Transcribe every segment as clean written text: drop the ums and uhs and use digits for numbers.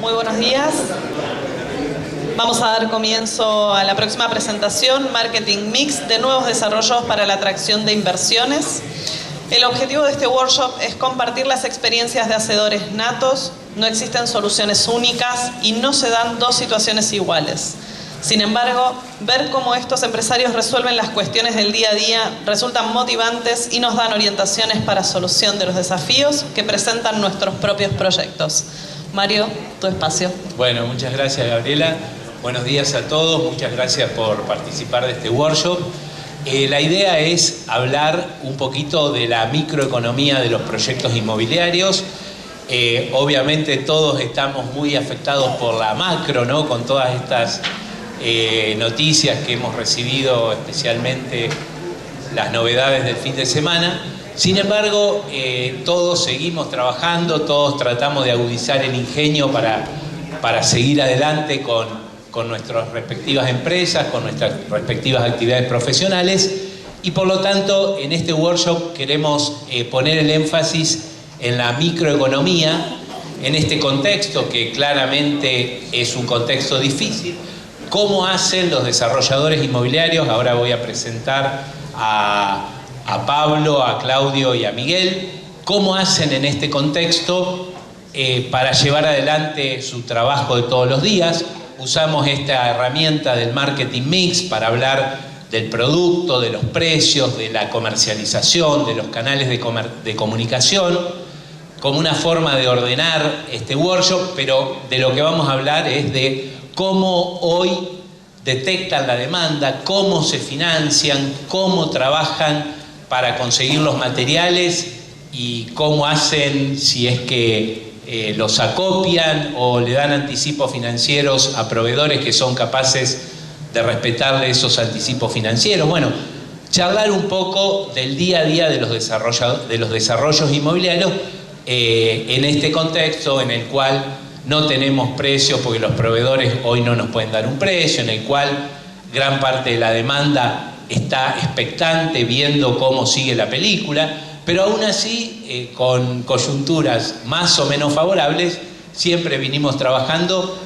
Muy buenos días. Vamos a dar comienzo a la próxima presentación, Marketing Mix de nuevos desarrollos para la atracción de inversiones. El objetivo de este workshop es compartir las experiencias de hacedores natos. No existen soluciones únicas y no se dan dos situaciones iguales. Sin embargo, ver cómo estos empresarios resuelven las cuestiones del día a día resultan motivantes y nos dan orientaciones para solución de los desafíos que presentan nuestros propios proyectos. Mario, tu espacio. Bueno, muchas gracias, Gabriela. Buenos días a todos, muchas gracias por participar de este workshop. La idea es hablar un poquito de la microeconomía de los proyectos inmobiliarios. Obviamente todos estamos muy afectados por la macro, ¿no? Con todas estas noticias que hemos recibido, especialmente las novedades del fin de semana. Sin embargo, todos seguimos trabajando, todos tratamos de agudizar el ingenio para seguir adelante con nuestras respectivas empresas, con nuestras respectivas actividades profesionales, y por lo tanto en este workshop queremos poner el énfasis en la microeconomía, en este contexto que claramente es un contexto difícil. ¿Cómo hacen los desarrolladores inmobiliarios? Ahora voy a presentar a Pablo, a Claudio y a Miguel. ¿Cómo hacen en este contexto para llevar adelante su trabajo de todos los días? Usamos esta herramienta del Marketing Mix para hablar del producto, de los precios, de la comercialización, de los canales de comunicación, como una forma de ordenar este workshop, pero de lo que vamos a hablar es de cómo hoy detectan la demanda, cómo se financian, cómo trabajan para conseguir los materiales y cómo hacen si es que los acopian o le dan anticipos financieros a proveedores que son capaces de respetarle esos anticipos financieros. Bueno, charlar un poco del día a día de los desarrollos inmobiliarios en este contexto en el cual no tenemos precios porque los proveedores hoy no nos pueden dar un precio, en el cual gran parte de la demanda está expectante viendo cómo sigue la película, pero aún así con coyunturas más o menos favorables siempre vinimos trabajando.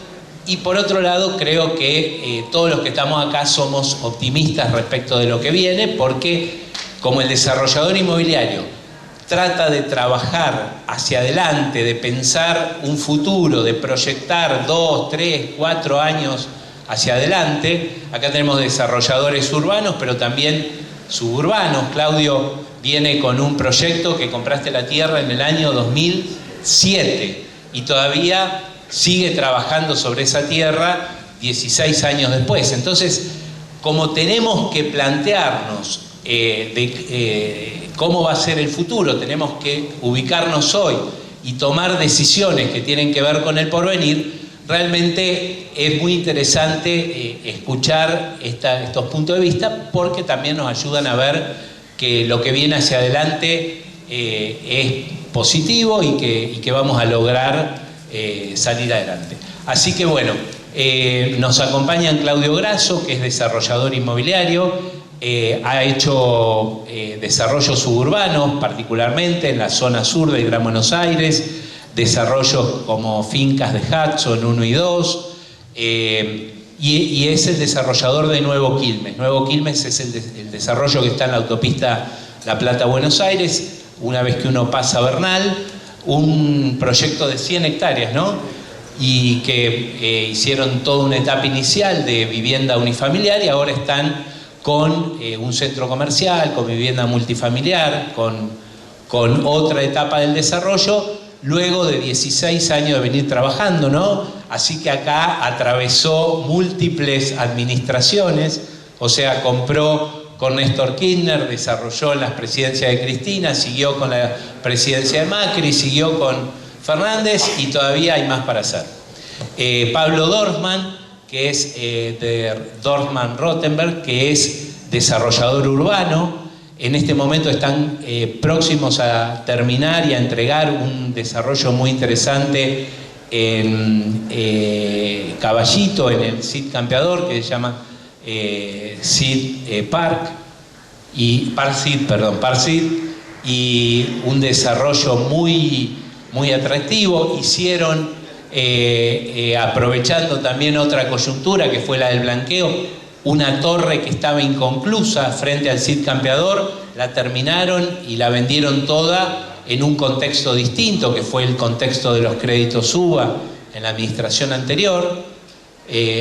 Y por otro lado creo que todos los que estamos acá somos optimistas respecto de lo que viene, porque como el desarrollador inmobiliario trata de trabajar hacia adelante, de pensar un futuro, de proyectar 2, 3, 4 años hacia adelante. Acá tenemos desarrolladores urbanos, pero también suburbanos. Claudio viene con un proyecto que compraste la tierra en el año 2007 y todavía sigue trabajando sobre esa tierra 16 años después. Entonces, como tenemos que plantearnos cómo va a ser el futuro, tenemos que ubicarnos hoy y tomar decisiones que tienen que ver con el porvenir, realmente es muy interesante escuchar estos puntos de vista, porque también nos ayudan a ver que lo que viene hacia adelante es positivo y que vamos a lograr salir adelante. Así que bueno, nos acompañan Claudio Grasso, que es desarrollador inmobiliario. Ha hecho desarrollos suburbanos, particularmente en la zona sur del Gran Buenos Aires, desarrollos como Fincas de Hudson 1 y 2, y es el desarrollador de Nuevo Quilmes. Nuevo Quilmes es el desarrollo que está en la autopista La Plata-Buenos Aires, una vez que uno pasa a Bernal, un proyecto de 100 hectáreas, ¿no? Y que hicieron toda una etapa inicial de vivienda unifamiliar y ahora están con un centro comercial, con vivienda multifamiliar, con otra etapa del desarrollo, luego de 16 años de venir trabajando, ¿no? Así que acá atravesó múltiples administraciones, o sea, compró con Néstor Kirchner, desarrolló en las presidencias de Cristina, siguió con la presidencia de Macri, siguió con Fernández y todavía hay más para hacer. Pablo Dorfman, que es de Dorfman Rothenberg, que es desarrollador urbano. En este momento están próximos a terminar y a entregar un desarrollo muy interesante en Caballito, en el Cid Campeador, que se llama Cid Park, y Park Cid, y un desarrollo muy atractivo. Hicieron aprovechando también otra coyuntura que fue la del blanqueo, una torre que estaba inconclusa frente al Cid Campeador, la terminaron y la vendieron toda en un contexto distinto, que fue el contexto de los créditos UBA en la administración anterior.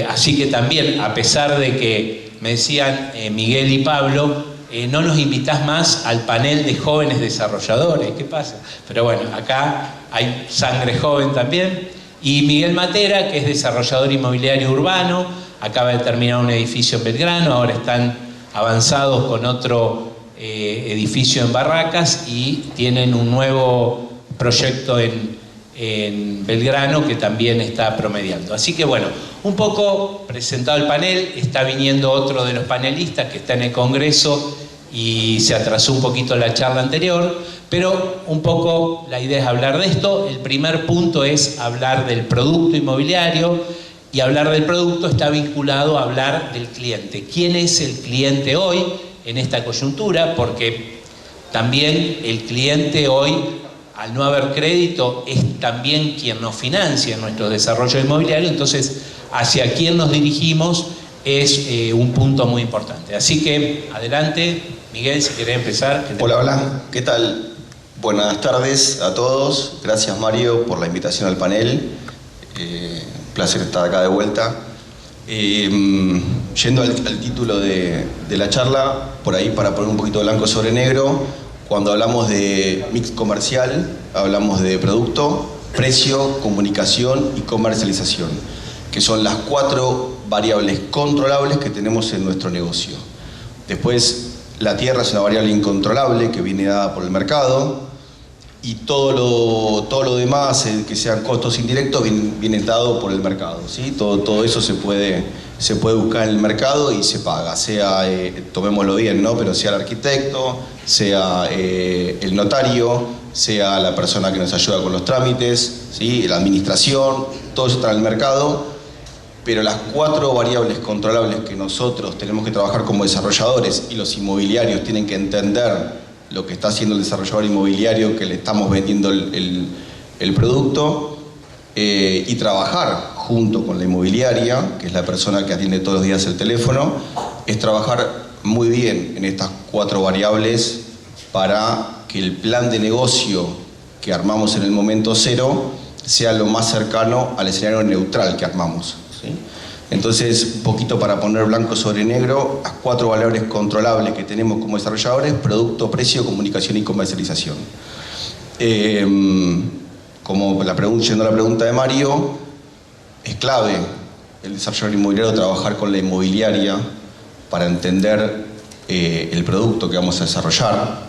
Así que también, a pesar de que me decían Miguel y Pablo, no nos invitás más al panel de jóvenes desarrolladores, ¿qué pasa? Pero bueno, acá hay sangre joven también. Y Miguel Matera, que es desarrollador inmobiliario urbano, acaba de terminar un edificio en Belgrano, ahora están avanzados con otro edificio en Barracas y tienen un nuevo proyecto en Belgrano que también está promediando. Así que bueno, un poco presentado el panel, está viniendo otro de los panelistas que está en el Congreso y se atrasó un poquito la charla anterior, pero un poco la idea es hablar de esto. El primer punto es hablar del producto inmobiliario, y hablar del producto está vinculado a hablar del cliente. ¿Quién es el cliente hoy en esta coyuntura? Porque también el cliente hoy, al no haber crédito, es también quien nos financia nuestro desarrollo inmobiliario. Entonces, hacia quién nos dirigimos es un punto muy importante. Así que, adelante, Miguel, si querés empezar. Hola, ¿qué tal? Buenas tardes a todos. Gracias, Mario, por la invitación al panel. Placer estar acá de vuelta. Yendo al título de la charla, por ahí para poner un poquito blanco sobre negro, cuando hablamos de mix comercial, hablamos de producto, precio, comunicación y comercialización, que son las 4 variables controlables que tenemos en nuestro negocio. Después, la tierra es una variable incontrolable que viene dada por el mercado, y todo lo demás, que sean costos indirectos, viene dado por el mercado, ¿sí? Todo eso se puede buscar en el mercado y se paga, sea, tomémoslo bien, ¿no? Pero sea el arquitecto, sea el notario, sea la persona que nos ayuda con los trámites, ¿sí? La administración, todo eso está en el mercado. Pero las 4 variables controlables que nosotros tenemos que trabajar como desarrolladores, y los inmobiliarios tienen que entender lo que está haciendo el desarrollador inmobiliario que le estamos vendiendo el producto, y trabajar junto con la inmobiliaria, que es la persona que atiende todos los días el teléfono, es trabajar muy bien en estas 4 variables para que el plan de negocio que armamos en el momento cero sea lo más cercano al escenario neutral que armamos, ¿sí? Entonces, un poquito para poner blanco sobre negro, las 4 variables controlables que tenemos como desarrolladores: producto, precio, comunicación y comercialización. Como yendo a la pregunta de Mario, es clave el desarrollador inmobiliario trabajar con la inmobiliaria para entender el producto que vamos a desarrollar,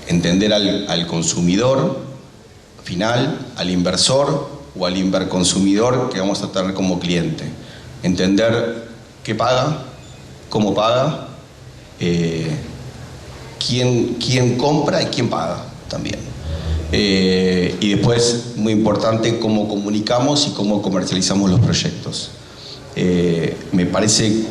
entender al consumidor final, al inversor o al inverconsumidor que vamos a tener como cliente. Entender qué paga, cómo paga, quién compra y quién paga también. Y después, muy importante, cómo comunicamos y cómo comercializamos los proyectos. Me parece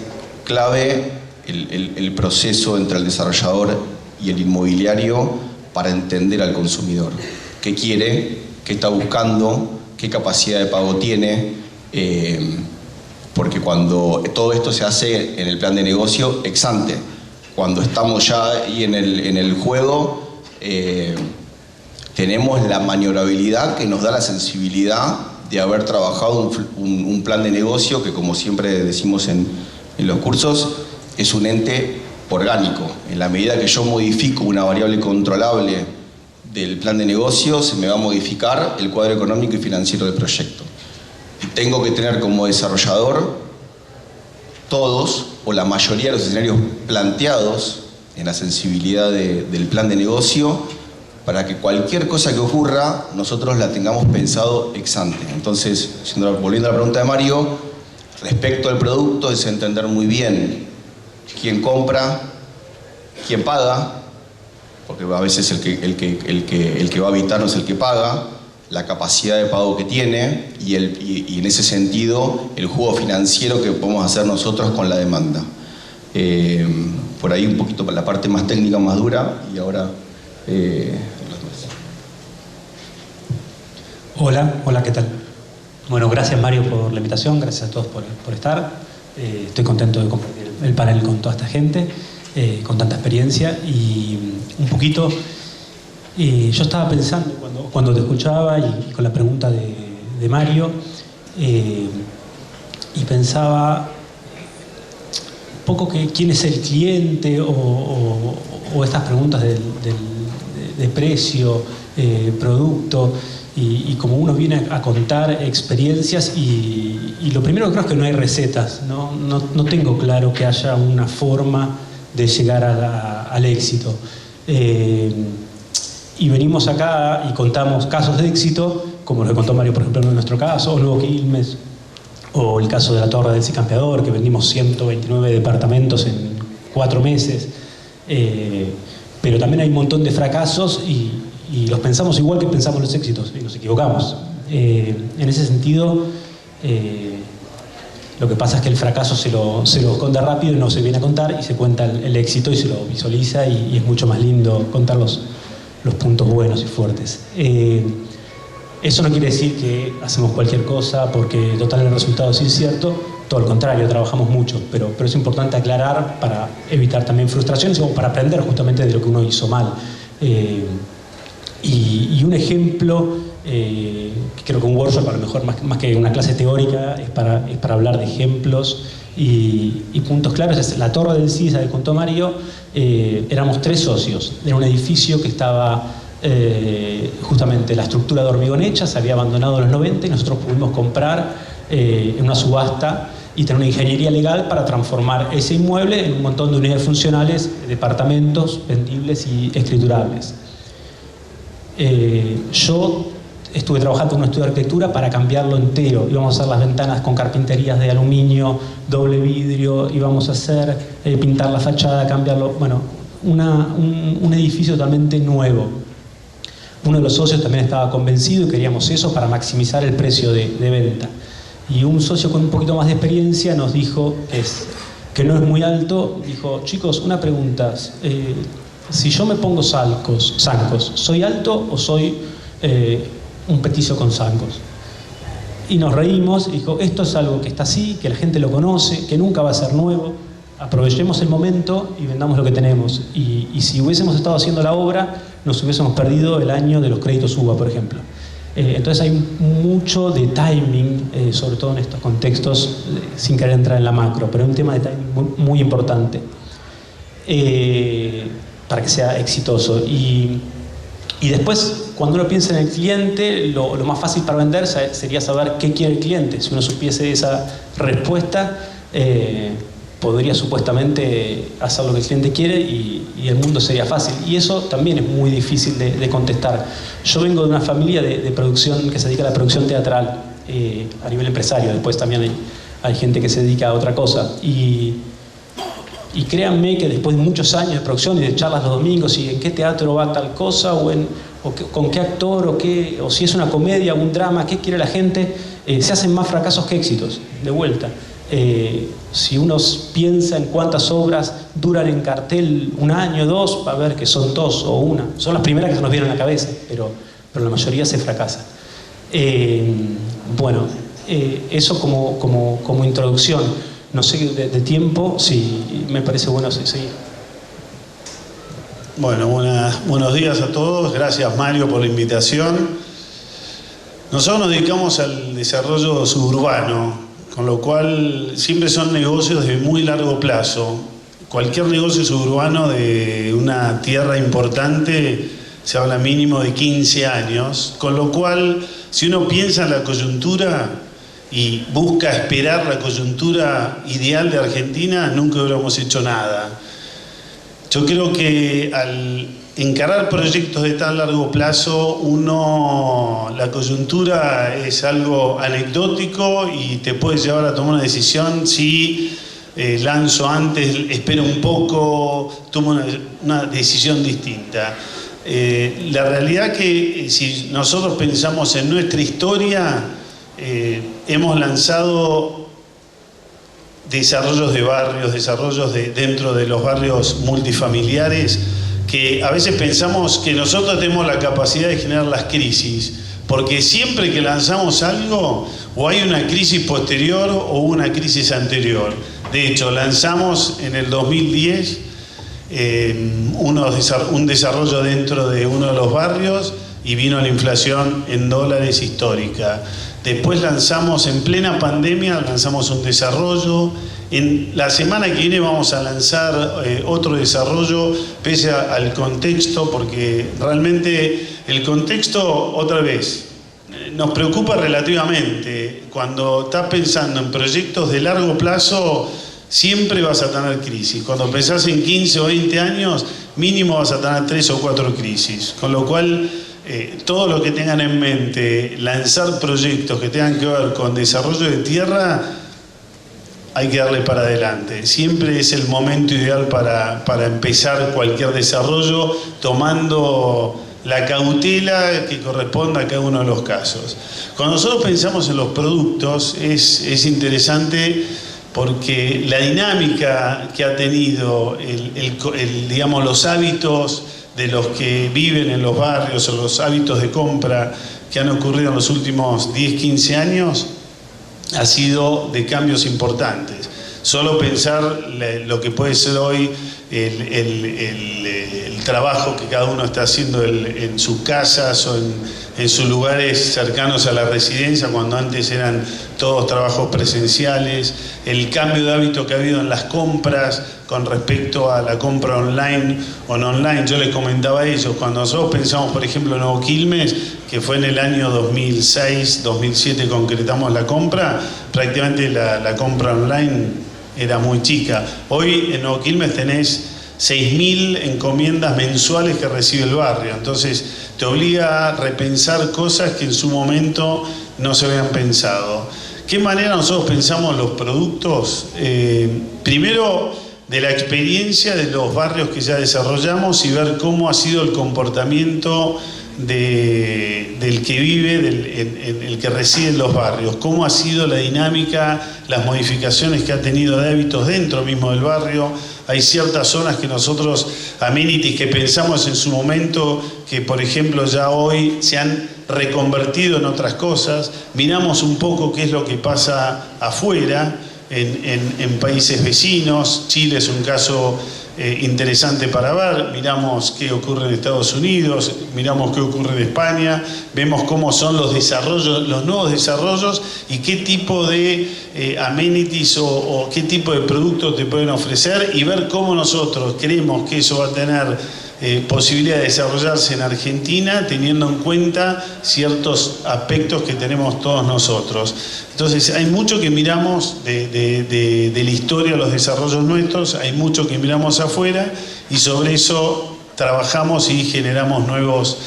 clave el proceso entre el desarrollador y el inmobiliario para entender al consumidor. ¿Qué quiere? ¿Qué está buscando? ¿Qué capacidad de pago tiene? Porque cuando todo esto se hace en el plan de negocio ex ante, cuando estamos ya ahí en el juego, tenemos la maniobrabilidad que nos da la sensibilidad de haber trabajado un plan de negocio que, como siempre decimos en los cursos, es un ente orgánico. En la medida que yo modifico una variable controlable del plan de negocio, se me va a modificar el cuadro económico y financiero del proyecto. Y tengo que tener como desarrollador todos o la mayoría de los escenarios planteados en la sensibilidad del plan de negocio, para que cualquier cosa que ocurra nosotros la tengamos pensado ex ante. Entonces, volviendo a la pregunta de Mario, respecto al producto, es entender muy bien quién compra, quién paga, porque a veces el que va a habitar no es el que paga, la capacidad de pago que tiene y en ese sentido el juego financiero que podemos hacer nosotros con la demanda. Por ahí un poquito para la parte más técnica, más dura, y ahora Hola, ¿qué tal? Bueno, gracias Mario por la invitación, gracias a todos por estar. Estoy contento de compartir el panel con toda esta gente, con tanta experiencia. Y un poquito, yo estaba pensando cuando te escuchaba y con la pregunta de Mario, y pensaba un poco que quién es el cliente o estas preguntas de precio, producto. Y como uno viene a contar experiencias y lo primero que creo es que no hay recetas, no tengo claro que haya una forma de llegar al éxito. Y venimos acá y contamos casos de éxito, como lo que contó Mario, por ejemplo, en nuestro caso, o Nuevo Quilmes, o el caso de la Torre del Cicampeador, que vendimos 129 departamentos en 4 meses. Pero también hay un montón de fracasos y los pensamos igual que pensamos los éxitos y nos equivocamos. En ese sentido, lo que pasa es que el fracaso se lo esconde rápido y no se viene a contar, y se cuenta el éxito y se lo visualiza, y es mucho más lindo contar los puntos buenos y fuertes. Eso no quiere decir que hacemos cualquier cosa porque total el resultado es incierto, todo lo contrario, trabajamos mucho, pero es importante aclarar para evitar también frustraciones o para aprender justamente de lo que uno hizo mal. Y un ejemplo, creo que un workshop a lo mejor más que una clase teórica es para hablar de ejemplos y puntos claros. Es la Torre del CISA que contó Mario. Éramos 3 socios, era un edificio que estaba justamente la estructura de hormigón hecha, se había abandonado en los 90 y nosotros pudimos comprar en una subasta y tener una ingeniería legal para transformar ese inmueble en un montón de unidades funcionales, departamentos vendibles y escriturables. Yo estuve trabajando en un estudio de arquitectura para cambiarlo entero. Íbamos a hacer las ventanas con carpinterías de aluminio, doble vidrio, íbamos a hacer pintar la fachada, cambiarlo, bueno, un edificio totalmente nuevo. Uno de los socios también estaba convencido y queríamos eso para maximizar el precio de venta. Y un socio con un poquito más de experiencia nos dijo que no es muy alto. Dijo: chicos, una pregunta, si yo me pongo zancos, ¿soy alto o soy un petizo con zancos? Y nos reímos. Dijo: esto es algo que está así, que la gente lo conoce, que nunca va a ser nuevo. Aprovechemos el momento y vendamos lo que tenemos. Y si hubiésemos estado haciendo la obra, nos hubiésemos perdido el año de los créditos UBA, por ejemplo. Entonces hay mucho de timing, sobre todo en estos contextos, sin querer entrar en la macro, pero es un tema de timing muy importante para que sea exitoso. Y después, cuando uno piensa en el cliente, lo más fácil para vender sería saber qué quiere el cliente. Si uno supiese esa respuesta, podría supuestamente hacer lo que el cliente quiere y el mundo sería fácil. Y eso también es muy difícil de contestar. Yo vengo de una familia de producción que se dedica a la producción teatral a nivel empresario. Después también hay gente que se dedica a otra cosa. Y créanme que después de muchos años de producción y de charlas los domingos y en qué teatro va tal cosa o con qué actor o si es una comedia o un drama, qué quiere la gente, se hacen más fracasos que éxitos, de vuelta. Si uno piensa en cuántas obras duran en cartel 1 año, 2, va a ver que son 2 o 1. Son las primeras que se nos vienen a la cabeza, pero la mayoría se fracasa. Bueno, eso como introducción. No sé de tiempo, si me parece bueno seguir. Bueno, buenos días a todos. Gracias, Mario, por la invitación. Nosotros nos dedicamos al desarrollo suburbano, con lo cual siempre son negocios de muy largo plazo. Cualquier negocio suburbano de una tierra importante se habla mínimo de 15 años, con lo cual si uno piensa en la coyuntura y busca esperar la coyuntura ideal de Argentina, nunca hubiéramos hecho nada. Yo creo que al encarar proyectos de tan largo plazo, la coyuntura es algo anecdótico y te puede llevar a tomar una decisión. Si lanzo antes, espero un poco, tomo una decisión distinta. La realidad que si nosotros pensamos en nuestra historia, hemos lanzado desarrollos de barrios, desarrollos dentro de los barrios multifamiliares, que a veces pensamos que nosotros tenemos la capacidad de generar las crisis, porque siempre que lanzamos algo, o hay una crisis posterior o una crisis anterior. De hecho, lanzamos en el 2010 un desarrollo dentro de uno de los barrios y vino la inflación en dólares histórica. Después lanzamos, en plena pandemia, lanzamos un desarrollo. En la semana que viene vamos a lanzar otro desarrollo, pese al contexto, porque realmente el contexto, otra vez, nos preocupa relativamente. Cuando estás pensando en proyectos de largo plazo, siempre vas a tener crisis. Cuando pensás en 15 o 20 años, mínimo vas a tener 3 o 4 crisis. Con lo cual, todo lo que tengan en mente, lanzar proyectos que tengan que ver con desarrollo de tierra, hay que darle para adelante. Siempre es el momento ideal para empezar cualquier desarrollo, tomando la cautela que corresponda a cada uno de los casos. Cuando nosotros pensamos en los productos, es interesante porque la dinámica que ha tenido digamos, los hábitos de los que viven en los barrios o los hábitos de compra que han ocurrido en los últimos 10, 15 años ha sido de cambios importantes. Solo pensar lo que puede ser hoy el trabajo que cada uno está haciendo en sus casas o en sus lugares cercanos a la residencia, cuando antes eran todos trabajos presenciales, el cambio de hábito que ha habido en las compras con respecto a la compra online o no online. Yo les comentaba a ellos, cuando nosotros pensamos, por ejemplo, en Nuevo Quilmes, que fue en el año 2006, 2007 concretamos la compra, prácticamente la compra online era muy chica. Hoy en Nuevo Quilmes tenés 6.000 encomiendas mensuales que recibe el barrio. Entonces te obliga a repensar cosas que en su momento no se habían pensado. ¿Qué manera nosotros pensamos los productos? Primero, de la experiencia de los barrios que ya desarrollamos y ver cómo ha sido el comportamiento del que vive, el que reside en los barrios, cómo ha sido la dinámica, las modificaciones que ha tenido de hábitos dentro mismo del barrio. Hay ciertas zonas que nosotros, amenities que pensamos en su momento, que por ejemplo ya hoy se han reconvertido en otras cosas. Miramos un poco qué es lo que pasa afuera, en países vecinos. Chile es un caso interesante para ver. Miramos qué ocurre en Estados Unidos, miramos qué ocurre en España, vemos cómo son los desarrollos, los nuevos desarrollos y qué tipo de amenities o qué tipo de productos te pueden ofrecer, y ver cómo nosotros creemos que eso va a tener posibilidad de desarrollarse en Argentina, teniendo en cuenta ciertos aspectos que tenemos todos nosotros. Entonces hay mucho que miramos de la historia de los desarrollos nuestros, hay mucho que miramos afuera, y sobre eso trabajamos y generamos nuevas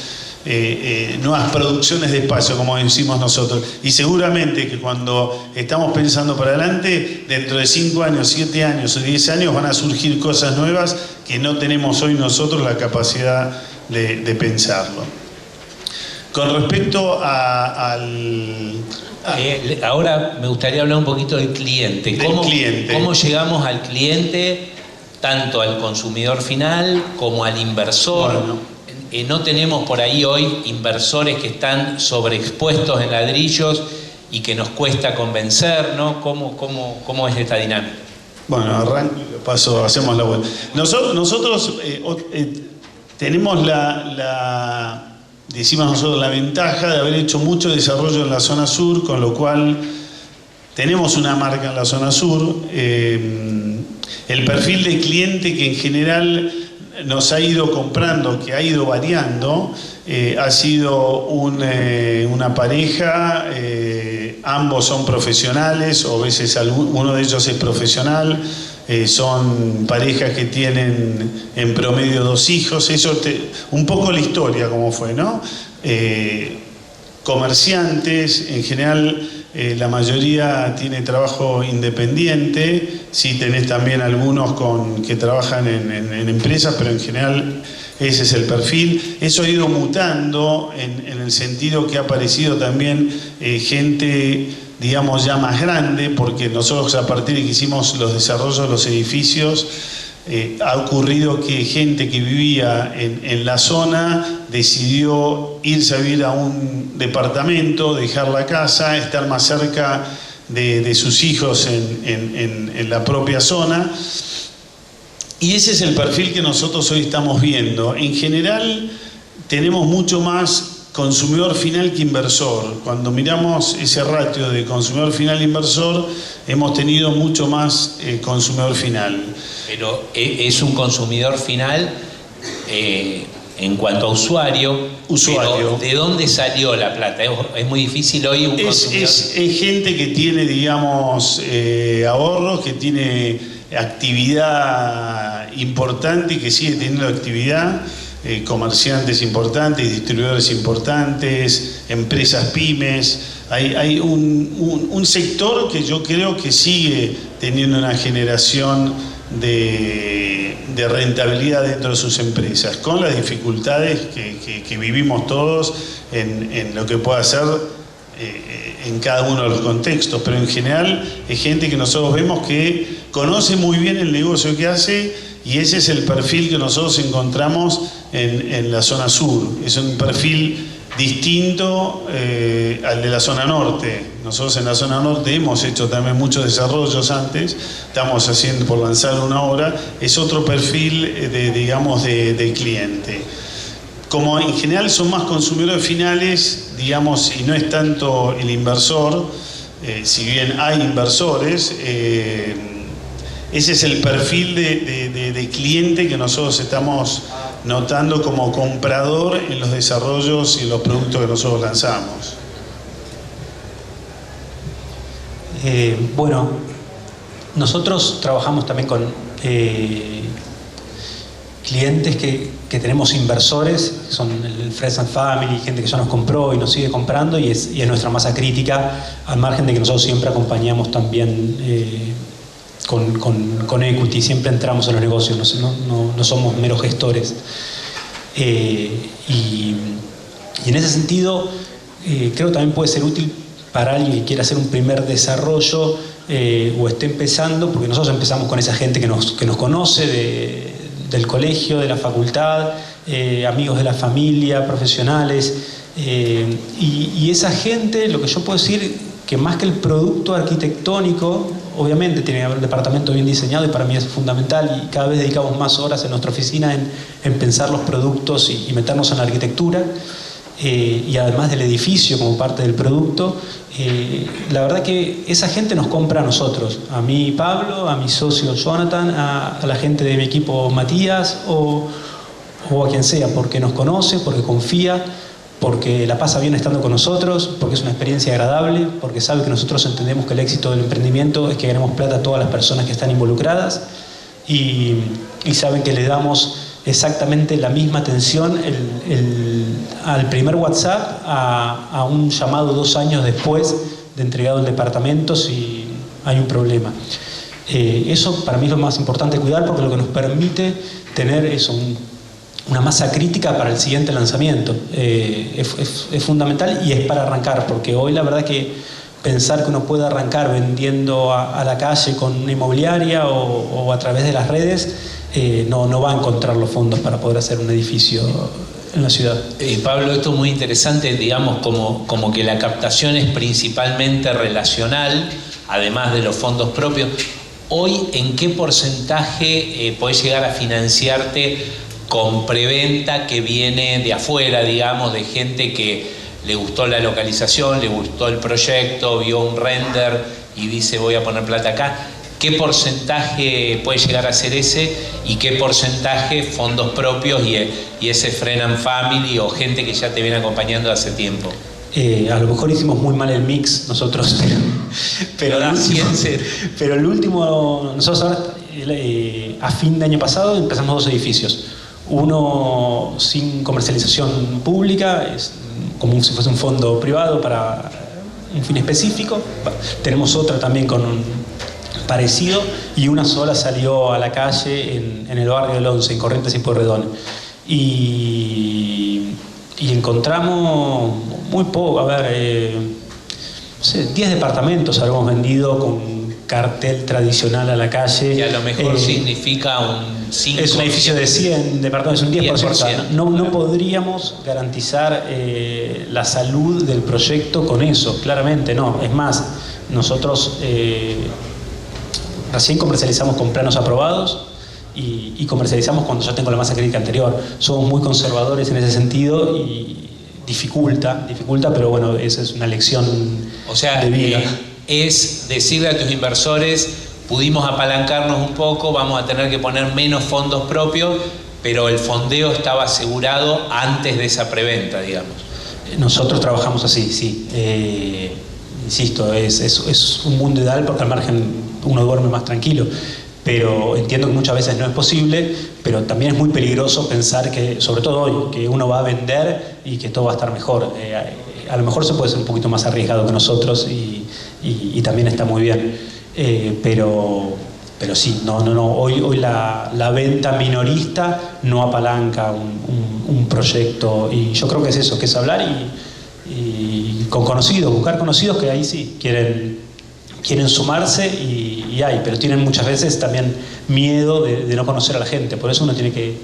producciones de espacio, como decimos nosotros. Y seguramente que cuando estamos pensando para adelante, dentro de 5 años, 7 años o 10 años van a surgir cosas nuevas que no tenemos hoy nosotros la capacidad de pensarlo. Con respecto ahora me gustaría hablar un poquito del cliente. ¿Cómo llegamos al cliente, tanto al consumidor final como al inversor? Bueno, no tenemos por ahí hoy inversores que están sobreexpuestos en ladrillos y que nos cuesta convencer, ¿no? ¿Cómo es esta dinámica? Bueno, hacemos la vuelta. Nosotros tenemos decimos nosotros, la ventaja de haber hecho mucho desarrollo en la zona sur, con lo cual tenemos una marca en la zona sur. El perfil de cliente que en general nos ha ido comprando, que ha ido variando, ha sido una pareja, ambos son profesionales, o a veces uno de ellos es profesional, son parejas que tienen en promedio 2 hijos, un poco la historia como fue, ¿no? Comerciantes, en general la mayoría tiene trabajo independiente, sí tenés también algunos que trabajan en empresas, pero en general ese es el perfil. Eso ha ido mutando en el sentido que ha aparecido también gente, digamos, ya más grande, porque nosotros a partir de que hicimos los desarrollos de los edificios, Ha ocurrido que gente que vivía en la zona decidió irse a vivir a un departamento, dejar la casa, estar más cerca de sus hijos en la propia zona. Y ese es el perfil que nosotros hoy estamos viendo. En general tenemos mucho más consumidor final que inversor. Cuando miramos ese ratio de consumidor final inversor, hemos tenido mucho más consumidor final. Pero es un consumidor final en cuanto a usuario. Pero ¿de dónde salió la plata? Es muy difícil hoy un consumidor. Es gente que tiene, digamos, ahorros, que tiene actividad importante y que sigue teniendo actividad. Comerciantes importantes, distribuidores importantes, empresas pymes. Hay un sector que yo creo que sigue teniendo una generación de rentabilidad dentro de sus empresas, con las dificultades que vivimos todos en lo que pueda ser en cada uno de los contextos, pero en general es gente que nosotros vemos que conoce muy bien el negocio que hace. Y ese es el perfil que nosotros encontramos en la zona sur. Es un perfil distinto al de la zona norte. Nosotros en la zona norte hemos hecho también muchos desarrollos antes, estamos haciendo por lanzar una obra, es otro perfil de cliente. Como en general son más consumidores finales, digamos, y no es tanto el inversor, si bien hay inversores, ese es el perfil de cliente que nosotros estamos notando como comprador en los desarrollos y los productos que nosotros lanzamos. Bueno, nosotros trabajamos también con clientes que tenemos inversores, que son el Friends and Family, gente que ya nos compró y nos sigue comprando, y es nuestra masa crítica, al margen de que nosotros siempre acompañamos también con equity, siempre entramos en los negocios, no somos meros gestores. Y en ese sentido, creo que también puede ser útil para alguien que quiera hacer un primer desarrollo o esté empezando, porque nosotros empezamos con esa gente que nos conoce del colegio, de la facultad, amigos de la familia, profesionales, y esa gente, lo que yo puedo decir, que más que el producto arquitectónico, obviamente tiene que haber un departamento bien diseñado, y para mí es fundamental, y cada vez dedicamos más horas en nuestra oficina en pensar los productos y meternos en la arquitectura, y además del edificio como parte del producto. La verdad que esa gente nos compra a nosotros, a mí Pablo, a mi socio Jonathan, a la gente de mi equipo Matías o a quien sea, porque nos conoce, porque confía, porque la pasa bien estando con nosotros, porque es una experiencia agradable, porque sabe que nosotros entendemos que el éxito del emprendimiento es que ganemos plata a todas las personas que están involucradas, y saben que le damos exactamente la misma atención al primer WhatsApp a un llamado 2 años después de entregado el departamento si hay un problema. Eso para mí es lo más importante cuidar, porque lo que nos permite tener es una masa crítica para el siguiente lanzamiento. Es fundamental, y es para arrancar, porque hoy la verdad que pensar que uno puede arrancar vendiendo a la calle con una inmobiliaria o a través de las redes, no va a encontrar los fondos para poder hacer un edificio en la ciudad. Pablo, esto es muy interesante, digamos, como que la captación es principalmente relacional, además de los fondos propios. Hoy, ¿en qué porcentaje podés llegar a financiarte con preventa que viene de afuera, digamos, de gente que le gustó la localización, le gustó el proyecto, vio un render y dice voy a poner plata acá? ¿Qué porcentaje puede llegar a ser ese, y qué porcentaje fondos propios y ese Friend and Family o gente que ya te viene acompañando hace tiempo? A lo mejor hicimos muy mal el mix nosotros, pero el último, nosotros ahora a fin de año pasado empezamos 2 edificios. Uno sin comercialización pública, es como si fuese un fondo privado para un fin específico. Tenemos otra también con un parecido, y una sola salió a la calle en el barrio del 11, en Corrientes y Pueyrredón. Y encontramos muy poco, 10 departamentos habremos vendido con cartel tradicional a la calle. Que a lo mejor significa un 5%. Es un edificio de 100 departamentos, un 10%. 10%. No podríamos garantizar la salud del proyecto con eso, claramente no. Es más, nosotros recién comercializamos con planos aprobados y comercializamos cuando ya tengo la masa crítica anterior. Somos muy conservadores en ese sentido y dificulta, pero bueno, esa es una lección de vida. Es decirle a tus inversores, pudimos apalancarnos un poco, vamos a tener que poner menos fondos propios, pero el fondeo estaba asegurado antes de esa preventa, digamos. Nosotros trabajamos así, sí. Insisto, es un mundo ideal porque al margen uno duerme más tranquilo, pero entiendo que muchas veces no es posible, pero también es muy peligroso pensar que, sobre todo hoy, que uno va a vender y que todo va a estar mejor. A lo mejor se puede ser un poquito más arriesgado que nosotros y también está muy bien. Pero sí, hoy la venta minorista no apalanca un proyecto, y yo creo que es eso, que es hablar y con conocidos, buscar conocidos que ahí sí quieren sumarse y hay, pero tienen muchas veces también miedo de no conocer a la gente, por eso uno tiene que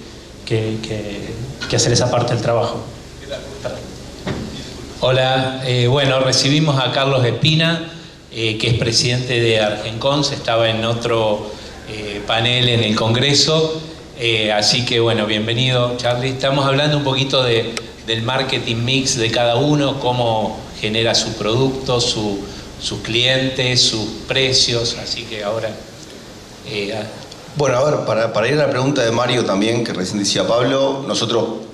hacer esa parte del trabajo. Hola, bueno, recibimos a Carlos Espina, que es presidente de Argencons, estaba en otro panel en el Congreso, así que bueno, bienvenido Charlie. Estamos hablando un poquito del marketing mix de cada uno, cómo genera su producto, sus clientes, sus precios, así que ahora... Bueno, a ver, para ir a la pregunta de Mario también, que recién decía Pablo, nosotros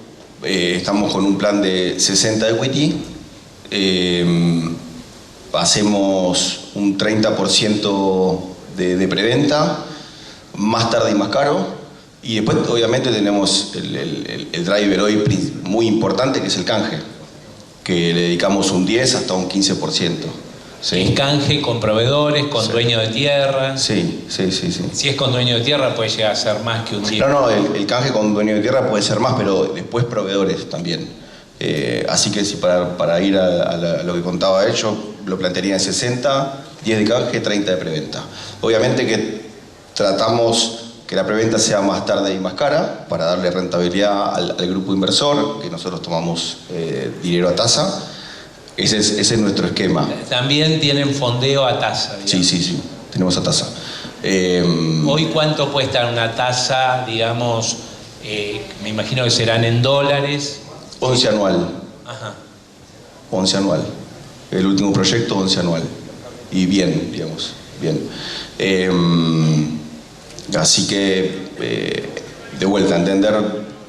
estamos con un plan de 60 equity, hacemos un 30% de preventa, más tarde y más caro, y después obviamente tenemos el driver hoy muy importante, que es el canje, que le dedicamos un 10 hasta un 15%. ¿Sí? ¿Es canje con proveedores, con dueño de tierra? Sí. Si es con dueño de tierra puede llegar a ser más que un 10. No, el canje con dueño de tierra puede ser más, pero después proveedores también. Así que si para ir a lo que contaba él, yo lo plantearía en 60, 10 de canje, 30 de preventa. Obviamente que tratamos que la preventa sea más tarde y más cara para darle rentabilidad al grupo inversor, que nosotros tomamos dinero a tasa. Ese es nuestro esquema. También tienen fondeo a tasa, digamos. Sí, tenemos a tasa. Hoy, ¿cuánto cuesta una tasa, digamos, me imagino que serán en dólares? 11 anual. Ajá. 11 anual. El último proyecto, 11 anual. Y bien, digamos, bien. Así que, de vuelta, entender,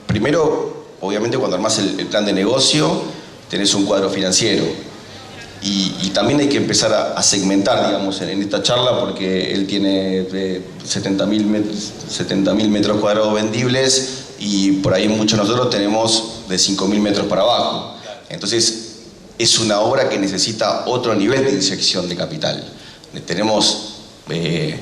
primero, obviamente cuando armás el plan de negocio, tenés un cuadro financiero. Y también hay que empezar a segmentar, digamos, en esta charla, porque él tiene 70.000 metros cuadrados vendibles y por ahí muchos de nosotros tenemos de 5.000 metros para abajo. Entonces, es una obra que necesita otro nivel de inyección de capital. Tenemos que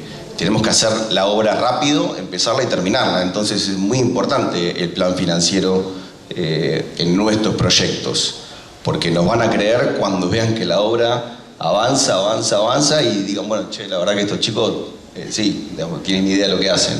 hacer la obra rápido, empezarla y terminarla. Entonces, es muy importante el plan financiero en nuestros proyectos, porque nos van a creer cuando vean que la obra avanza y digan, bueno, che, la verdad que estos chicos sí, digamos, tienen idea de lo que hacen.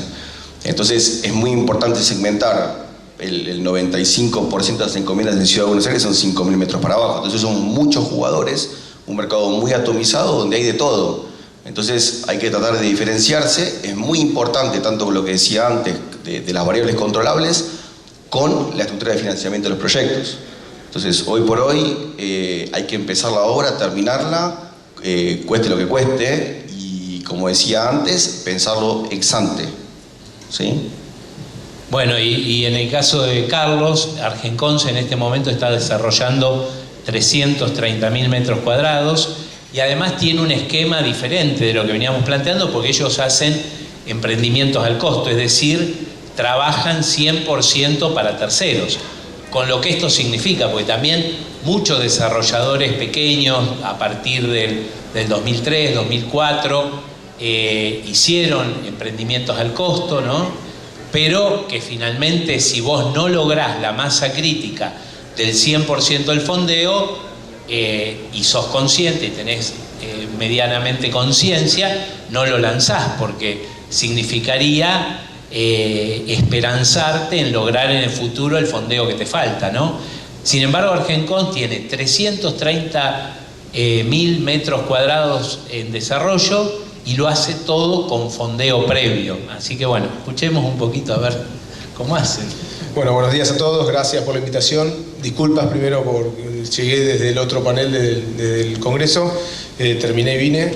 Entonces es muy importante segmentar. El 95% de las encomiendas en Ciudad de Buenos Aires son 5.000 metros para abajo. Entonces son muchos jugadores, un mercado muy atomizado donde hay de todo. Entonces hay que tratar de diferenciarse. Es muy importante, tanto lo que decía antes, de las variables controlables, con la estructura de financiamiento de los proyectos. Entonces, hoy por hoy hay que empezar la obra, terminarla, cueste lo que cueste, y como decía antes, pensarlo ex ante. ¿Sí? Bueno, y en el caso de Carlos, Argencons en este momento está desarrollando 330.000 metros cuadrados y además tiene un esquema diferente de lo que veníamos planteando, porque ellos hacen emprendimientos al costo, es decir, trabajan 100% para terceros. Con lo que esto significa, porque también muchos desarrolladores pequeños a partir del 2003, 2004 hicieron emprendimientos al costo, ¿no? Pero que finalmente si vos no lográs la masa crítica del 100% del fondeo y sos consciente y tenés medianamente conciencia, no lo lanzás porque significaría esperanzarte en lograr en el futuro el fondeo que te falta, ¿no? Sin embargo, Argencon tiene 330.000 metros cuadrados en desarrollo y lo hace todo con fondeo previo. Así que bueno, escuchemos un poquito a ver cómo hacen. Bueno, buenos días a todos, gracias por la invitación. Disculpas primero porque llegué desde el otro panel del Congreso, terminé y vine,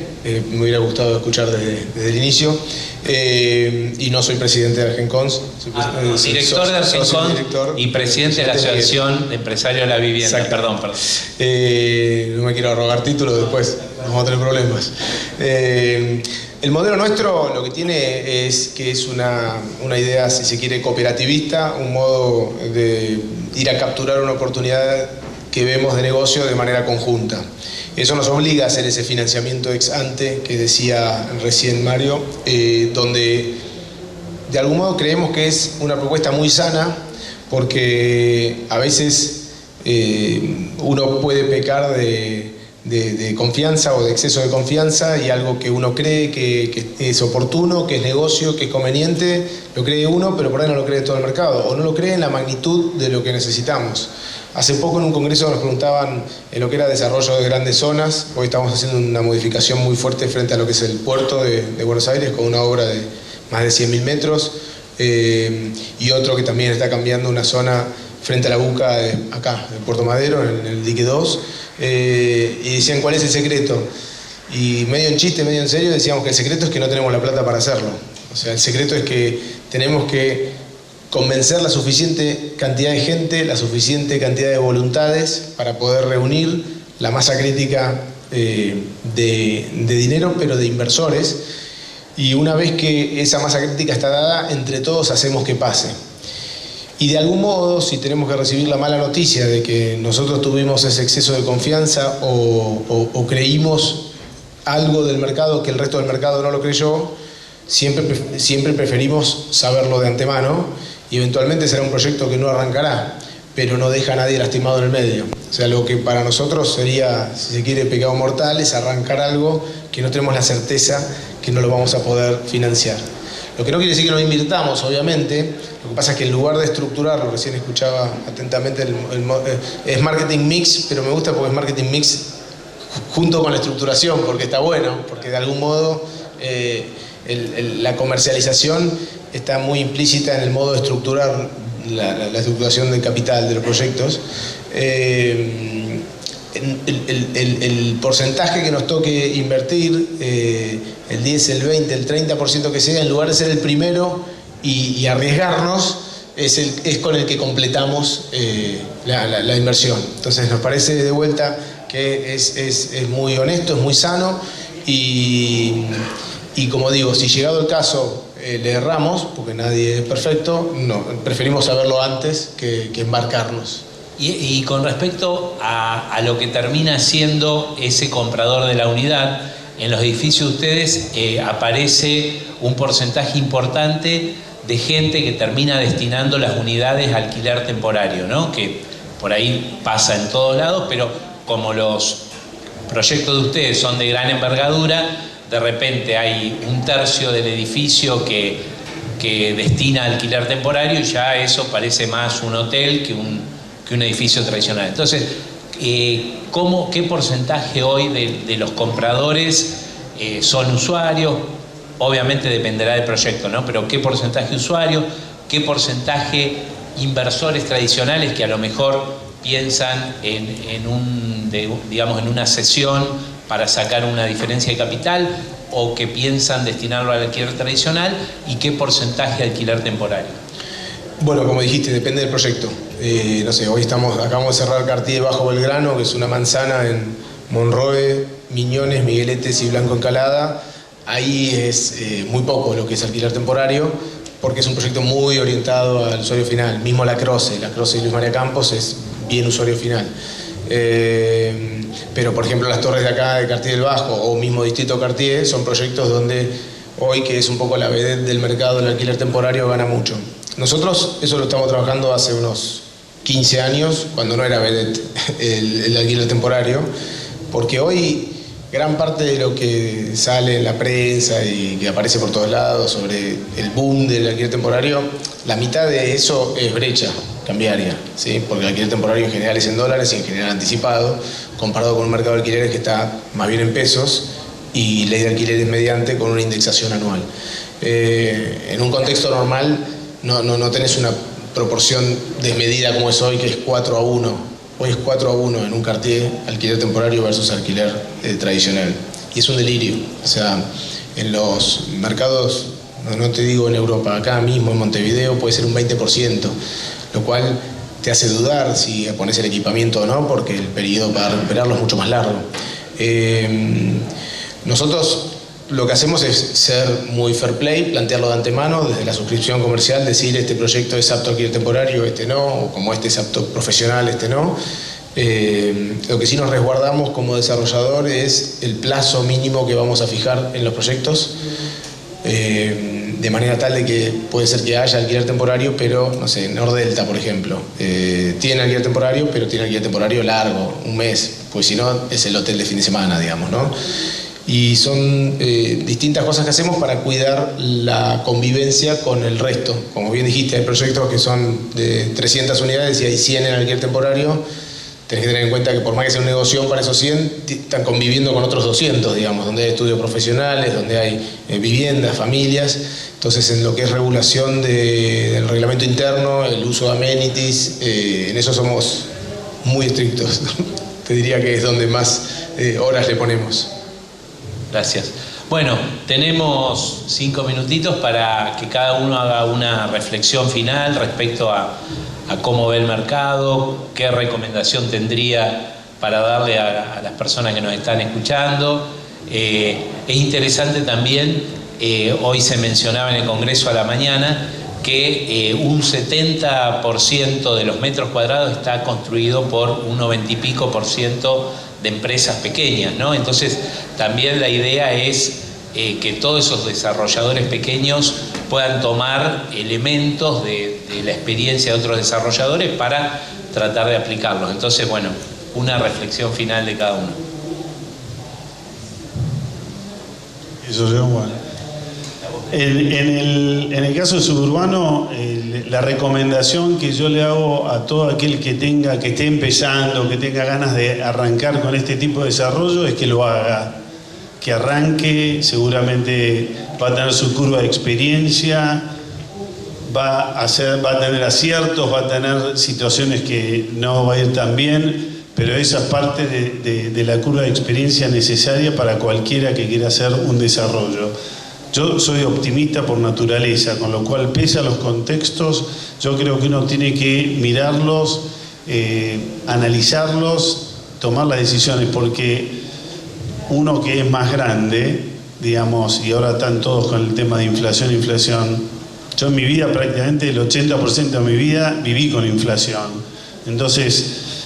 me hubiera gustado escuchar desde el inicio. Y no soy presidente de Argencon. Director de Argencon y presidente de la Asociación de Empresarios de la Vivienda. Perdón. No me quiero arrogar títulos, después vamos a tener problemas. El modelo nuestro lo que tiene es que es una idea, si se quiere, cooperativista, un modo de ir a capturar una oportunidad que vemos de negocio de manera conjunta. Eso nos obliga a hacer ese financiamiento ex ante que decía recién Mario, donde de algún modo creemos que es una propuesta muy sana, porque a veces uno puede pecar de confianza o de exceso de confianza, y algo que uno cree que es oportuno, que es negocio, que es conveniente, lo cree uno, pero por ahí no lo cree todo el mercado, o no lo cree en la magnitud de lo que necesitamos. Hace poco en un congreso nos preguntaban en lo que era desarrollo de grandes zonas. Hoy estamos haciendo una modificación muy fuerte frente a lo que es el puerto de Buenos Aires, con una obra de más de 100.000 metros, y otro que también está cambiando una zona frente a la Buca acá, en Puerto Madero, en el dique 2, y decían ¿cuál es el secreto? Y medio en chiste, medio en serio, decíamos que el secreto es que no tenemos la plata para hacerlo. O sea, el secreto es que tenemos que convencer la suficiente cantidad de gente, la suficiente cantidad de voluntades para poder reunir la masa crítica de dinero, pero de inversores. Y una vez que esa masa crítica está dada, entre todos hacemos que pase. Y de algún modo, si tenemos que recibir la mala noticia de que nosotros tuvimos ese exceso de confianza o creímos algo del mercado que el resto del mercado no lo creyó, siempre preferimos saberlo de antemano, y eventualmente será un proyecto que no arrancará, pero no deja a nadie lastimado en el medio. O sea, lo que para nosotros sería, si se quiere, pecado mortal, es arrancar algo que no tenemos la certeza que no lo vamos a poder financiar. Lo que no quiere decir que no invirtamos, obviamente. Lo que pasa es que en lugar de estructurarlo, recién escuchaba atentamente, es marketing mix, pero me gusta porque es marketing mix junto con la estructuración, porque está bueno, porque de algún modo la comercialización está muy implícita en el modo de estructurar la estructuración del capital de los proyectos. El porcentaje que nos toque invertir, el 10, el 20, el 30% que sea, en lugar de ser el primero y arriesgarnos, es con el que completamos la inversión. Entonces nos parece de vuelta que es muy honesto, es muy sano, y como digo, si llegado el caso le erramos, porque nadie es perfecto, no, preferimos saberlo antes que embarcarnos. Y con respecto a lo que termina siendo ese comprador de la unidad, en los edificios de ustedes aparece un porcentaje importante de gente que termina destinando las unidades a alquiler temporario, ¿no? Que por ahí pasa en todos lados, pero como los proyectos de ustedes son de gran envergadura, de repente hay un tercio del edificio que destina a alquiler temporario, y ya eso parece más un hotel que un edificio tradicional. Entonces, ¿qué porcentaje hoy de los compradores son usuarios? Obviamente dependerá del proyecto, ¿no? Pero ¿qué porcentaje usuarios? ¿Qué porcentaje inversores tradicionales que a lo mejor piensan en una cesión para sacar una diferencia de capital, o que piensan destinarlo al alquiler tradicional, y qué porcentaje de alquiler temporario? Bueno, como dijiste, depende del proyecto. No sé, hoy acabamos de cerrar Cartier Bajo Belgrano, que es una manzana en Monroe, Miñones, Migueletes y Blanco Encalada. Ahí es muy poco lo que es alquiler temporario, porque es un proyecto muy orientado al usuario final. Mismo La Croce y Luis María Campos es bien usuario final. Pero por ejemplo las torres de acá de Cartier del Bajo o mismo Distrito Cartier son proyectos donde hoy, que es un poco la vedette del mercado del alquiler temporario, gana mucho. Nosotros eso lo estamos trabajando hace unos 15 años, cuando no era vedette el alquiler temporario, porque hoy gran parte de lo que sale en la prensa y que aparece por todos lados sobre el boom del alquiler temporario, la mitad de eso es brecha cambiaria, ¿sí? Porque el alquiler temporario en general es en dólares y en general anticipado, comparado con un mercado de alquileres que está más bien en pesos y ley de alquileres mediante con una indexación anual. En un contexto normal no tenés una proporción desmedida como es hoy, que es 4-1. Hoy es 4-1 en un Cartier, alquiler temporario versus alquiler tradicional. Y es un delirio. O sea, en los mercados, no te digo en Europa, acá mismo en Montevideo puede ser un 20%, lo cual te hace dudar si pones el equipamiento o no, porque el periodo para recuperarlo es mucho más largo. Nosotros lo que hacemos es ser muy fair play, plantearlo de antemano, desde la suscripción comercial, decir este proyecto es apto a alquiler temporario, este no, o como este es apto profesional, este no. Lo que sí nos resguardamos como desarrollador es el plazo mínimo que vamos a fijar en los proyectos, de manera tal de que puede ser que haya alquiler temporario, pero, no sé, Nordelta, por ejemplo, tiene alquiler temporario, pero tiene alquiler temporario largo, un mes, pues si no, es el hotel de fin de semana, digamos, ¿no? Y son distintas cosas que hacemos para cuidar la convivencia con el resto. Como bien dijiste, hay proyectos que son de 300 unidades y hay 100 en alquiler temporario. Tenés que tener en cuenta que por más que sea un negocio para esos 100, están conviviendo con otros 200, digamos, donde hay estudios profesionales, donde hay viviendas, familias. Entonces, en lo que es regulación del reglamento interno, el uso de amenities, en eso somos muy estrictos. Te diría que es donde más horas le ponemos. Gracias. Bueno, tenemos 5 minutitos para que cada uno haga una reflexión final respecto a cómo ve el mercado, qué recomendación tendría para darle a las personas que nos están escuchando. Es interesante también, hoy se mencionaba en el Congreso a la mañana, que un 70% de los metros cuadrados está construido por un 90 y pico % de empresas pequeñas, ¿no? Entonces, también la idea es que todos esos desarrolladores pequeños puedan tomar elementos de la experiencia de otros desarrolladores para tratar de aplicarlos. Entonces, bueno, una reflexión final de cada uno. Eso es bueno. En el caso suburbano, la recomendación que yo le hago a todo aquel que esté empezando, que tenga ganas de arrancar con este tipo de desarrollo, es que lo haga, que arranque. Seguramente va a tener su curva de experiencia, va a tener aciertos, va a tener situaciones que no va a ir tan bien, pero esa es parte de la curva de experiencia necesaria para cualquiera que quiera hacer un desarrollo. Yo soy optimista por naturaleza, con lo cual, pese a los contextos, yo creo que uno tiene que mirarlos, analizarlos, tomar las decisiones, porque uno que es más grande, digamos, y ahora están todos con el tema de inflación, yo en mi vida, prácticamente el 80% de mi vida, viví con inflación. Entonces,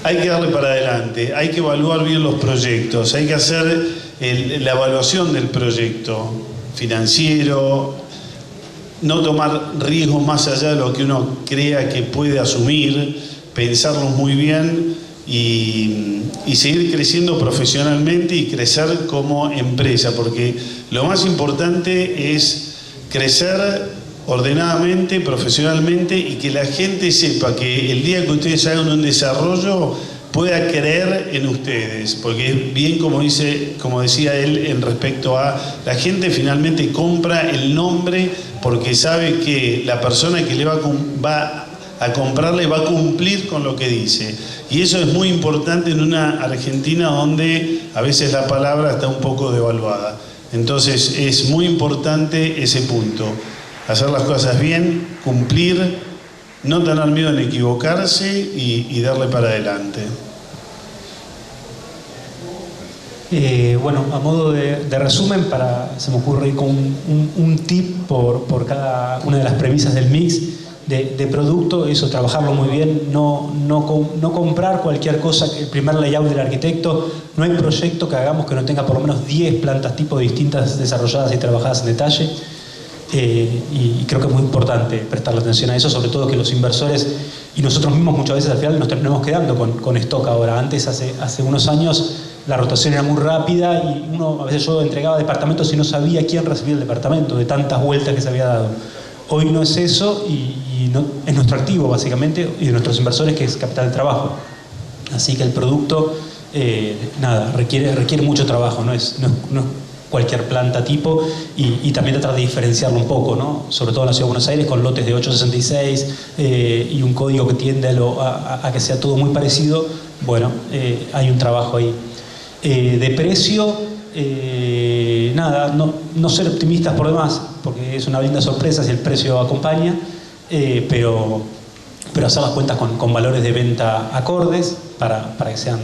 hay que darle para adelante, hay que evaluar bien los proyectos, hay que hacer la evaluación del proyecto financiero, no tomar riesgos más allá de lo que uno crea que puede asumir, pensarlos muy bien y seguir creciendo profesionalmente y crecer como empresa, porque lo más importante es crecer ordenadamente, profesionalmente, y que la gente sepa que el día que ustedes hagan un desarrollo pueda creer en ustedes, porque es bien como decía él en respecto a la gente finalmente compra el nombre porque sabe que la persona que le va a comprarle va a cumplir con lo que dice, y eso es muy importante en una Argentina donde a veces la palabra está un poco devaluada. Entonces es muy importante ese punto, hacer las cosas bien, cumplir, no tener miedo en equivocarse y darle para adelante. Bueno, a modo de resumen, se me ocurre ir con un tip por cada una de las premisas del mix de producto. Eso, trabajarlo muy bien, no comprar cualquier cosa. El primer layout del arquitecto, no hay proyecto que hagamos que no tenga por lo menos 10 plantas tipo distintas desarrolladas y trabajadas en detalle. Y creo que es muy importante prestarle atención a eso, sobre todo que los inversores y nosotros mismos muchas veces al final nos terminamos quedando con stock ahora. Antes, hace unos años, la rotación era muy rápida y a veces yo entregaba departamentos y no sabía quién recibía el departamento de tantas vueltas que se había dado. Hoy no es eso y es nuestro activo básicamente y de nuestros inversores, que es capital de trabajo. Así que el producto requiere mucho trabajo, no es cualquier planta tipo, y también tratar de diferenciarlo un poco, ¿no? Sobre todo en la Ciudad de Buenos Aires, con lotes de 866 y un código que tiende a que sea todo muy parecido. Bueno, hay un trabajo ahí. De precio, no ser optimistas por demás, porque es una linda sorpresa si el precio acompaña, pero hacer las cuentas con valores de venta acordes para que sean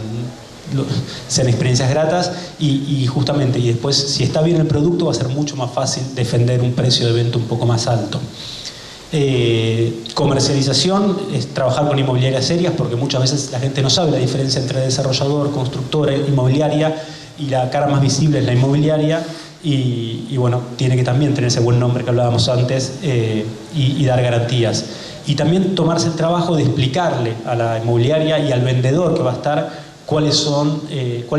experiencias gratas y justamente, y después si está bien el producto va a ser mucho más fácil defender un precio de venta un poco más alto. Comercialización es trabajar con inmobiliarias serias, porque muchas veces la gente no sabe la diferencia entre desarrollador, constructora, inmobiliaria, y la cara más visible es la inmobiliaria, y bueno, tiene que también tener ese buen nombre que hablábamos antes y dar garantías. Y también tomarse el trabajo de explicarle a la inmobiliaria y al vendedor que va a estar cuál es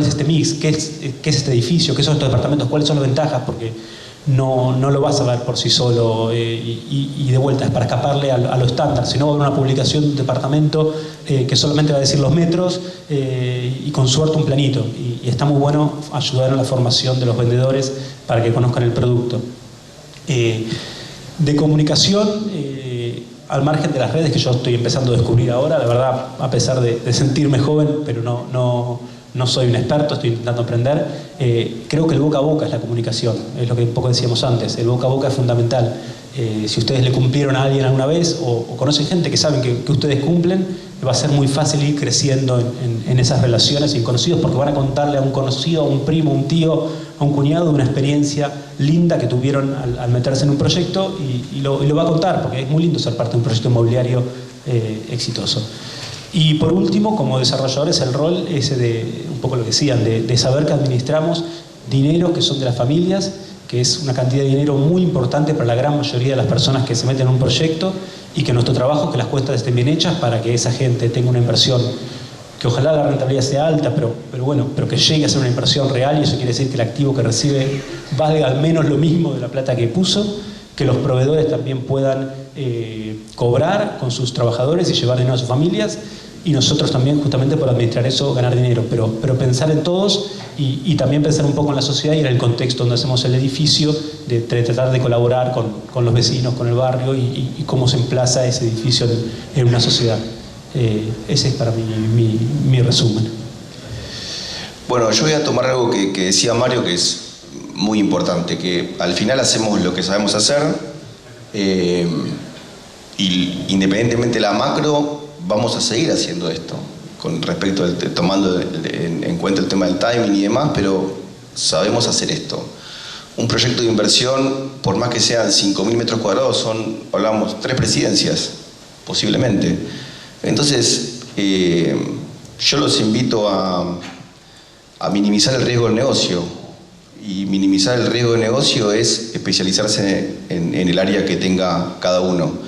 este mix, qué es este edificio, qué son estos departamentos, cuáles son las ventajas, porque no lo vas a ver por sí solo y de vuelta es para escaparle a lo estándar. Si no, va a haber una publicación de un departamento que solamente va a decir los metros y con suerte un planito, y está muy bueno ayudar a la formación de los vendedores para que conozcan el producto. De comunicación, al margen de las redes que yo estoy empezando a descubrir ahora, la verdad, a pesar de sentirme joven, pero no soy un experto, estoy intentando aprender, creo que el boca a boca es la comunicación, es lo que un poco decíamos antes, el boca a boca es fundamental. Si ustedes le cumplieron a alguien alguna vez o conocen gente que saben que ustedes cumplen, va a ser muy fácil ir creciendo en esas relaciones sin conocidos, porque van a contarle a un conocido, a un primo, a un tío, a un cuñado, de una experiencia linda que tuvieron al meterse en un proyecto y lo va a contar, porque es muy lindo ser parte de un proyecto inmobiliario exitoso. Y por último, como desarrolladores, el rol ese de, un poco lo que decían, de saber que administramos dinero que son de las familias, que es una cantidad de dinero muy importante para la gran mayoría de las personas que se meten en un proyecto, y que nuestro trabajo, que las cuentas estén bien hechas para que esa gente tenga una inversión que ojalá la rentabilidad sea alta, pero que llegue a ser una inversión real, y eso quiere decir que el activo que recibe valga al menos lo mismo de la plata que puso, que los proveedores también puedan cobrar con sus trabajadores y llevar dinero a sus familias, y nosotros también, justamente por administrar eso, ganar dinero, pero pensar en todos y también pensar un poco en la sociedad y en el contexto donde hacemos el edificio, de tratar de colaborar con los vecinos, con el barrio y cómo se emplaza ese edificio en una sociedad. Ese es para mí mi resumen. Bueno, yo voy a tomar algo que decía Mario, que es muy importante, que al final hacemos lo que sabemos hacer, y independientemente de la macro, vamos a seguir haciendo esto, con respecto tomando en cuenta el tema del timing y demás, pero sabemos hacer esto. Un proyecto de inversión, por más que sean 5.000 metros cuadrados, hablamos 3 presidencias, posiblemente. Entonces, yo los invito a minimizar el riesgo del negocio, y minimizar el riesgo del negocio es especializarse en el área que tenga cada uno.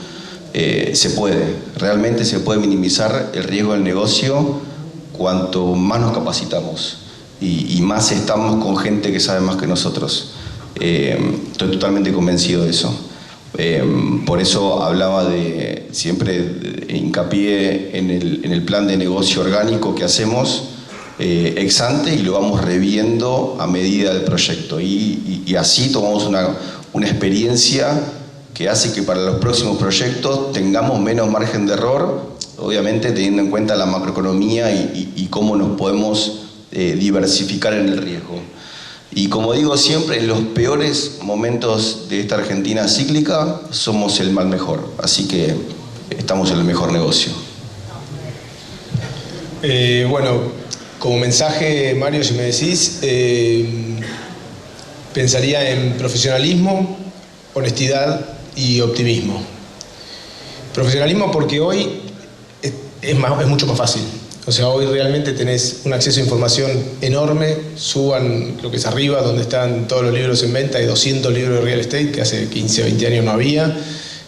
Realmente se puede minimizar el riesgo del negocio cuanto más nos capacitamos y más estamos con gente que sabe más que nosotros. Estoy totalmente convencido de eso. Por eso hablaba siempre hincapié en el plan de negocio orgánico que hacemos ex ante, y lo vamos reviendo a medida del proyecto, y así tomamos una experiencia que hace que para los próximos proyectos tengamos menos margen de error, obviamente teniendo en cuenta la macroeconomía y cómo nos podemos diversificar en el riesgo. Y como digo siempre, en los peores momentos de esta Argentina cíclica somos el mal mejor, así que estamos en el mejor negocio. Bueno, como mensaje, Mario, si me decís, pensaría en profesionalismo, honestidad y optimismo. Profesionalismo porque hoy es mucho más fácil. O sea, hoy realmente tenés un acceso a información enorme. Suban, creo que es arriba, donde están todos los libros en venta. Hay 200 libros de real estate, que hace 15 o 20 años no había.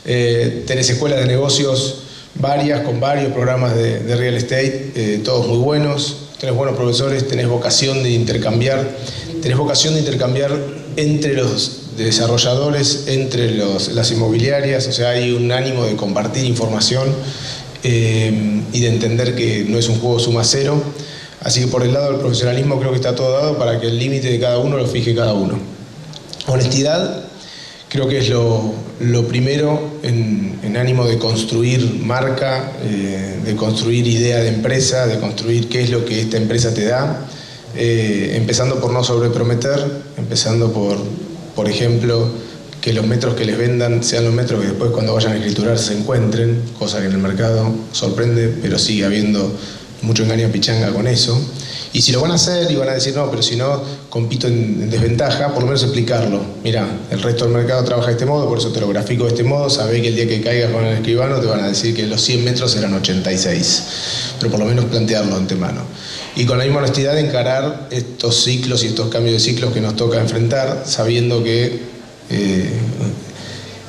Tenés escuelas de negocios varias, con varios programas de real estate, todos muy buenos. Tenés buenos profesores, tenés vocación de intercambiar. Tenés vocación de intercambiar entre los desarrolladores, entre las inmobiliarias. O sea, hay un ánimo de compartir información. Y de entender que no es un juego suma cero. Así que por el lado del profesionalismo creo que está todo dado para que el límite de cada uno lo fije cada uno. Honestidad creo que es lo primero en ánimo de construir marca, de construir idea de empresa, de construir qué es lo que esta empresa te da, empezando por no sobreprometer, empezando por ejemplo, que los metros que les vendan sean los metros que después cuando vayan a escriturar se encuentren, cosa que en el mercado sorprende, pero sigue habiendo mucho engaño pichanga con eso. Y si lo van a hacer y van a decir no, pero si no compito en desventaja, por lo menos explicarlo. Mirá, el resto del mercado trabaja de este modo, por eso te lo grafico de este modo, sabés que el día que caigas con el escribano te van a decir que los 100 metros eran 86, pero por lo menos plantearlo de antemano. Y con la misma honestidad de encarar estos ciclos y estos cambios de ciclos que nos toca enfrentar, sabiendo que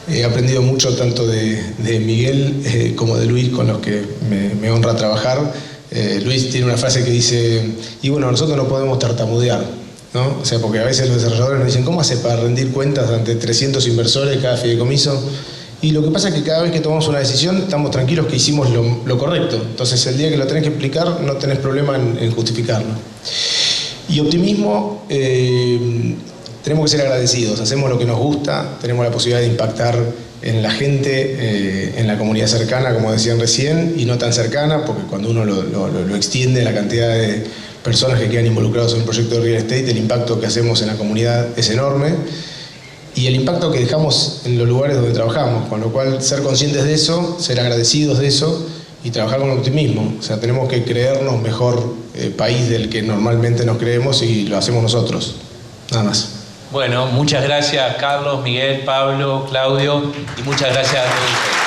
he aprendido mucho tanto de Miguel como de Luis, con los que me honra trabajar. Luis tiene una frase que dice, y bueno, nosotros no podemos tartamudear, ¿no? O sea, porque a veces los desarrolladores nos dicen, ¿cómo hace para rendir cuentas ante 300 inversores cada fideicomiso? Y lo que pasa es que cada vez que tomamos una decisión estamos tranquilos que hicimos lo correcto. Entonces el día que lo tenés que explicar no tenés problema en justificarlo. Y optimismo, tenemos que ser agradecidos, hacemos lo que nos gusta, tenemos la posibilidad de impactar en la gente, en la comunidad cercana, como decían recién, y no tan cercana, porque cuando uno lo extiende la cantidad de personas que quedan involucrados en un proyecto de real estate, el impacto que hacemos en la comunidad es enorme, y el impacto que dejamos en los lugares donde trabajamos, con lo cual ser conscientes de eso, ser agradecidos de eso, y trabajar con optimismo. O sea, tenemos que creernos mejor país del que normalmente nos creemos y lo hacemos nosotros. Nada más. Bueno, muchas gracias Carlos, Miguel, Pablo, Claudio y muchas gracias a todos ustedes.